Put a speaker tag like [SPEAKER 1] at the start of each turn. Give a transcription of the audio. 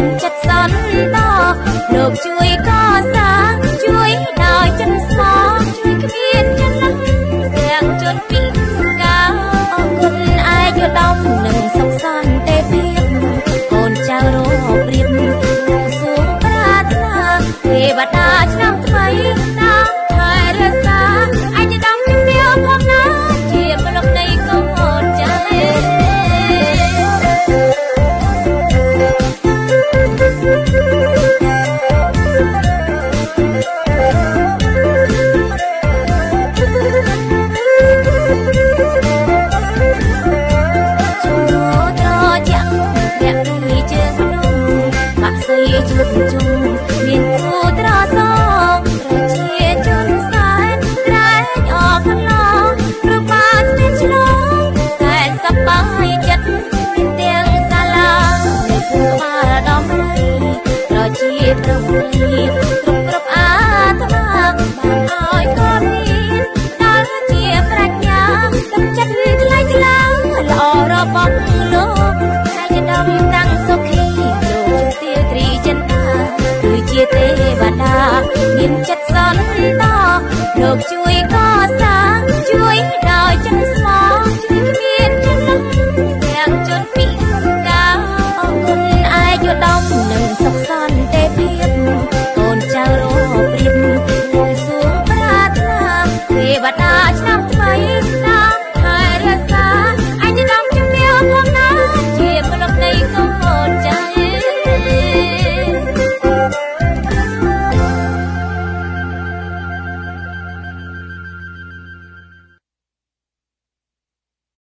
[SPEAKER 1] មានចិត្តសន្តិលោកជួយកសាងជួយដោយចិត្តស្មោះជួយគ្មានចិត្តលឹងទាំងជន់ពីកាអរគុណឯកឧត្តមនិងសុខសន្តិភាពកូនចៅរកព្រៀបសួងប្រាថ្នាទេវតាឆ្នាំថ្មីតាមថែរក្សាឯកឧត្តមជំរាបផងណាជាប្លុកនៃកូនចៅជួបជុំមាន